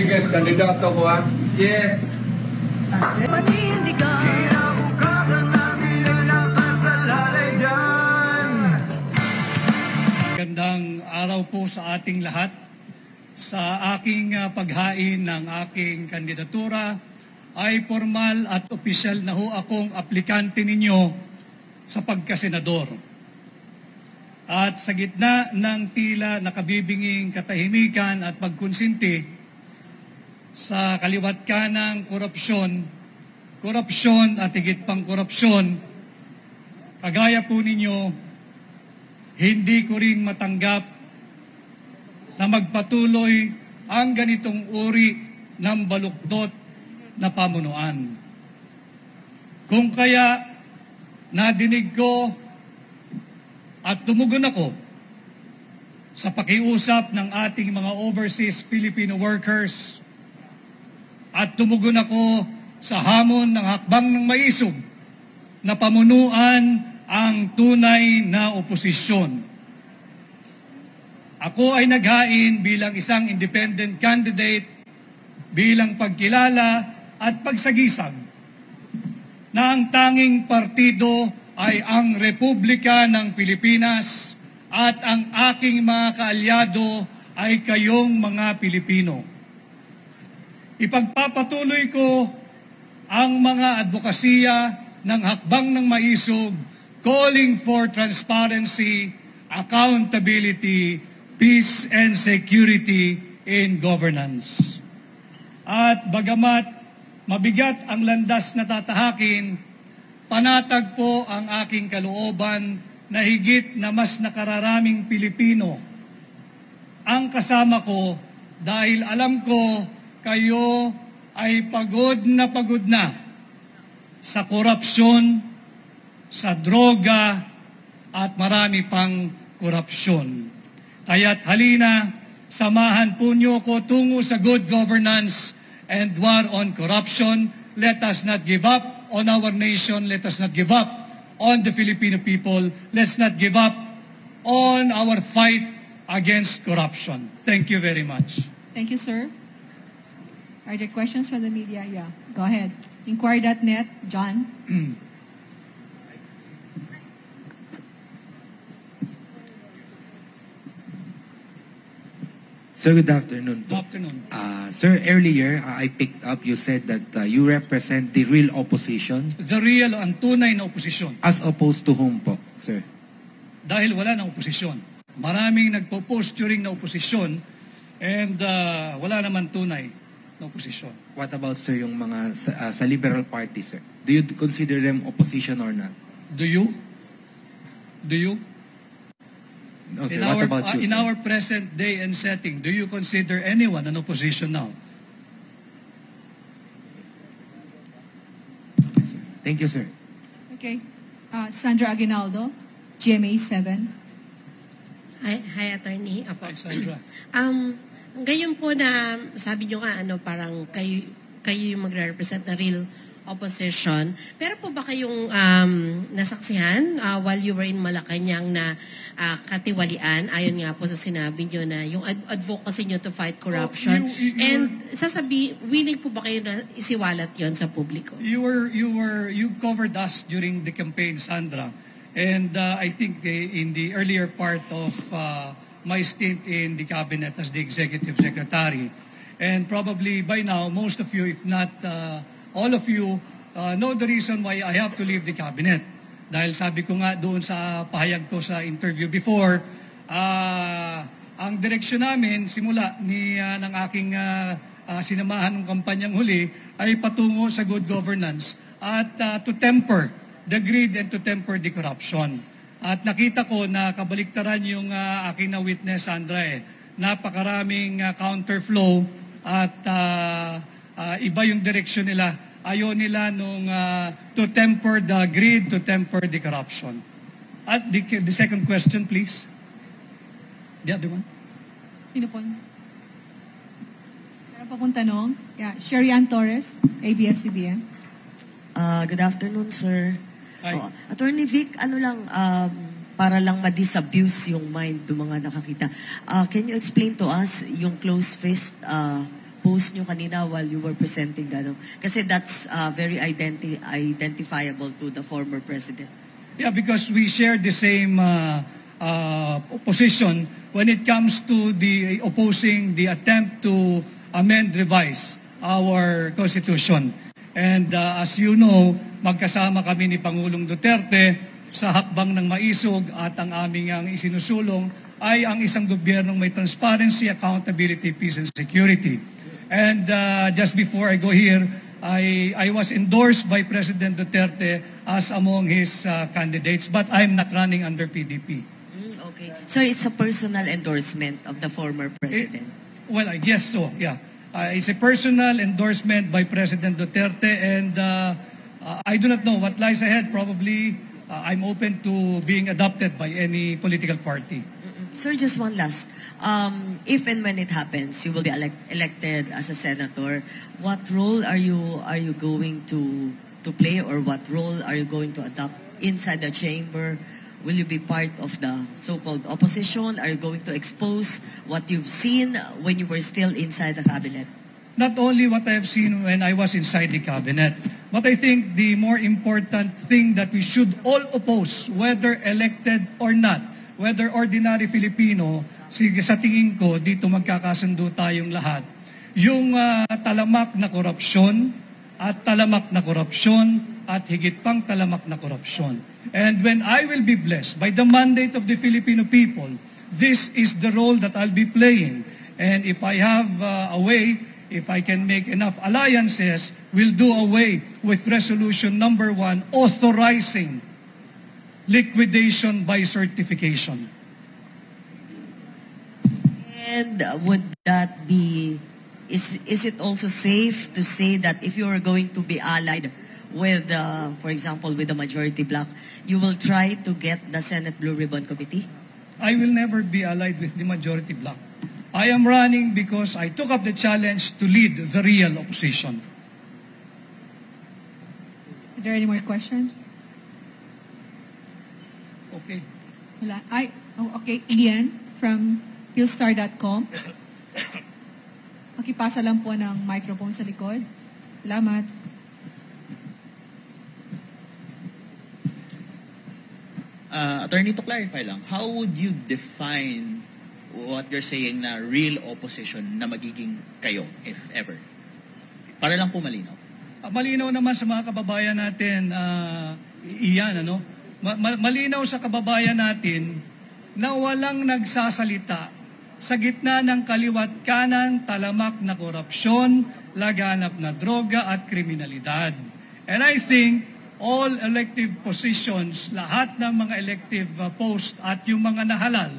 Yes, kandidato ko ha. Yes. Magandang araw po sa ating lahat. Sa aking paghain ng aking kandidatura ay formal at opisyal na ho akong aplikante ninyo sa pagkasenador. At sa gitna ng tila nakabibinging katahimikan at pagkonsinti sa kaliwat kanang korupsyon at higit pang korupsyon, kagaya po ninyo, hindi ko rin matanggap na magpatuloy ang ganitong uri ng baluktot na pamunuan. Kung kaya nadinig ko at tumugon ako sa pakiusap ng ating mga overseas Filipino workers at tumugon ako sa hamon ng hakbang ng maisog na pamunuan ang tunay na oposisyon. Ako ay naghain bilang isang independent candidate, bilang pagkilala at pagsagisag na ang tanging partido ay ang Republika ng Pilipinas at ang aking mga kaalyado ay kayong mga Pilipino. Ipagpapatuloy ko ang mga advokasya ng hakbang ng maisog, calling for transparency, accountability, peace and security in governance. At bagamat mabigat ang landas na tatahakin, panatag po ang aking kalooban na higit na mas nakararaming Pilipino ang kasama ko dahil alam ko kayo ay pagod na sa korupsyon, sa droga at marami pang korupsyon. Kaya't halina, samahan po niyo ko tungo sa good governance and war on corruption. Let us not give up on our nation. Let us not give up on the Filipino people. Let's not give up on our fight against corruption. Thank you very much. Thank you, sir. Are there questions from the media? Yeah, go ahead. Inquiry.net, John. Sir, good afternoon. Good afternoon. Sir, earlier I picked up you said that you represent the real opposition. The real ang tunay na oposisyon. As opposed to whom po, sir? Dahil wala na oposisyon. Maraming nagpo-post during na oposisyon and wala naman tunay na oposisyon. What about, sir, yung mga sa Liberal Party, sir? Do you consider them opposition or not? Do you? Do you? No, sir. What about you, in sir? our present day and setting, do you consider anyone an opposition now? Thank you, sir. Okay. Sandra Aguinaldo, GMA 7. Hi, Attorney. Apo. Hi, Sandra. Ngayon po na sabi nyo nga, parang kayo yung magre-represent na real opposition. Pero po ba kayong nasaksihan while you were in Malacanang na katiwalian, ayon nga po sa sinabi nyo na yung advocacy nyo to fight corruption? And willing po ba kayo na isiwalat yon sa publiko? You covered us during the campaign, Sandra. And I think in the earlier part of my stint in the cabinet as the executive secretary, and probably by now, most of you, if not all of you, know the reason why I have to leave the cabinet. Dahil sabi ko nga doon sa pahayag ko sa interview before, ang direksyon namin, simula ng aking sinamahan ng kampanyang huli, ay patungo sa good governance at to temper the greed and to temper the corruption. At nakita ko na kabaliktaran yung aking na-witness, Sandra, napakaraming counterflow at iba yung direksyon nila. Ayaw nila nung to temper the greed, to temper the corruption. At the second question, please. The other one. Sino po? Meron pa pong tanong? Yeah. Sherrian Torres, ABS-CBN. Good afternoon, sir. Hi. Attorney Vic, para lang ma-disabuse yung mind ng mga nakakita. Can you explain to us yung close fist post nyo kanina while you were presenting gano'n? Kasi that's very identifiable to the former president. Yeah, because we share the same position when it comes to the opposing the attempt to amend, revise our Constitution. And as you know, magkasama kami ni Pangulong Duterte sa hakbang ng maisog at ang aming ang isinusulong ay ang isang gobyernong may transparency, accountability, peace, and security. And just before I go here, I was endorsed by President Duterte as among his candidates, but I'm not running under PDP. Okay. So it's a personal endorsement of the former president? Well, I guess so, yeah. It's a personal endorsement by President Duterte, and I do not know what lies ahead. Probably I'm open to being adopted by any political party. Sir, just one last. If and when it happens, you will be elected as a senator. What role are you going to play, or what role are you going to adopt inside the chamber? Will you be part of the so-called opposition? Are you going to expose what you've seen when you were still inside the cabinet? Not only what I have seen when I was inside the cabinet, but I think the more important thing that we should all oppose, whether elected or not, whether ordinary Filipino, sa tingin ko, dito magkakasundo tayong lahat, yung talamak na korupsyon at talamak na korupsyon at higit pang talamak na korupsyon. And when I will be blessed by the mandate of the Filipino people, this is the role that I'll be playing. And if I have a way, if I can make enough alliances, we'll do away with resolution number 1, authorizing liquidation by certification. And would that be, is it also safe to say that if you are going to be allied with, for example, with the majority bloc, you will try to get the Senate Blue Ribbon Committee? I will never be allied with the majority bloc. I am running because I took up the challenge to lead the real opposition. Are there any more questions? Okay. Wala. Okay. Ian from Philstar.com. Pakipasa lang po ng microphone sa likod. Salamat. Attorney, to clarify lang, how would you define what you're saying na real opposition na magiging kayo, if ever? Para lang po malinaw. Malinaw naman sa mga kababayan natin, iyan, ano? Malinaw sa kababayan natin na walang nagsasalita sa gitna ng kaliwat kanan, talamak na korupsyon, laganap na droga at kriminalidad. And I think all elective positions, lahat ng mga elective post at yung mga nahalal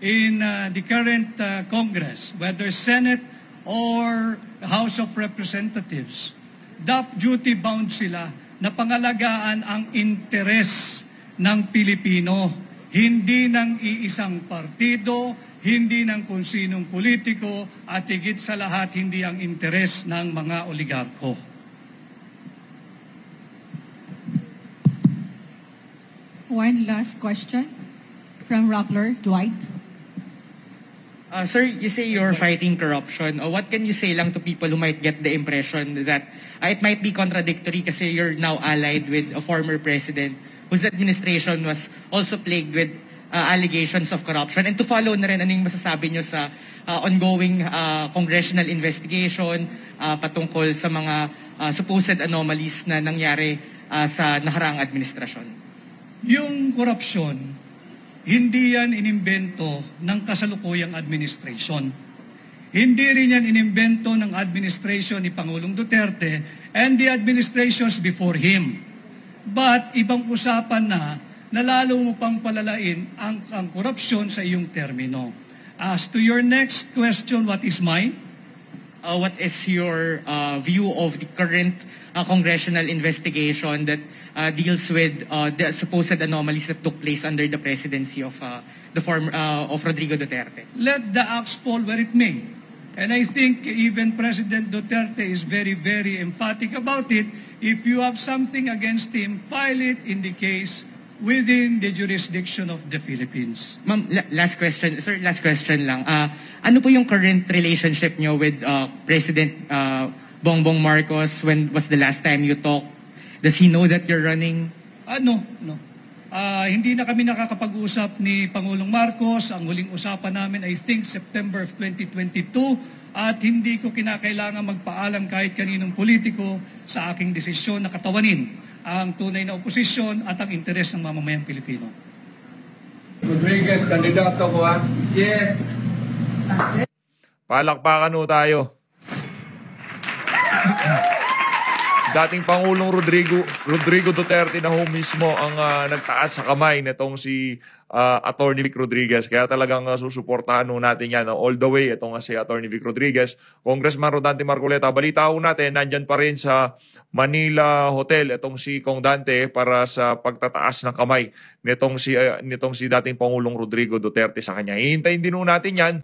in the current Congress, whether Senate or House of Representatives, duty bound sila na pangalagaan ang interes ng Pilipino, hindi ng iisang partido, hindi ng kung sinong politiko, at higit sa lahat, hindi ang interes ng mga oligarko. One last question from Rappler, Dwight. Sir, you say you're fighting corruption. What can you say lang to people who might get the impression that it might be contradictory kasi you're now allied with a former president whose administration was also plagued with allegations of corruption? And to follow na rin, anong masasabi nyo sa ongoing congressional investigation patungkol sa mga supposed anomalies na nangyari sa nakaraang administrasyon? Yung korupsyon, hindi yan inimbento ng kasalukuyang administration. Hindi rin yan inimbento ng administration ni Pangulong Duterte and the administrations before him. But ibang usapan na lalo mo pang palalain ang korupsyon sa iyong termino. As to your next question, what is mine? What is your view of the current congressional investigation that deals with the supposed anomalies that took place under the presidency of of Rodrigo Duterte? Let the axe fall where it may. And I think even President Duterte is very, very emphatic about it. If you have something against him, file it in the case within the jurisdiction of the Philippines. Ma'am, last question. Sir, last question lang. Ano po yung current relationship nyo with President Bongbong Marcos? When was the last time you talked? Does he know that you're running? No. Hindi na kami nakakapag-usap ni Pangulong Marcos. Ang huling usapan namin, I think, September of 2022. At hindi ko kinakailangan magpaalam kahit kaninong politiko sa aking desisyon na katawanin ang tunay na oposisyon at ang interes ng mamamayang Pilipino. Rodriguez, kandidato ko ha? Yes. Palakpakan ho tayo. Dating Pangulong Rodrigo Duterte na ho mismo ang nagtaas sa kamay nitong si Attorney Vic Rodriguez. Kaya talagang susuportahan ho natin yan all the way itong si Attorney Vic Rodriguez. Congressman Rodante Marcoleta, balita ho natin, nandyan pa rin sa Manila Hotel itong si Kong Dante para sa pagtataas ng kamay nitong si dating Pangulong Rodrigo Duterte sa kanya. Hihintayin din ho natin yan.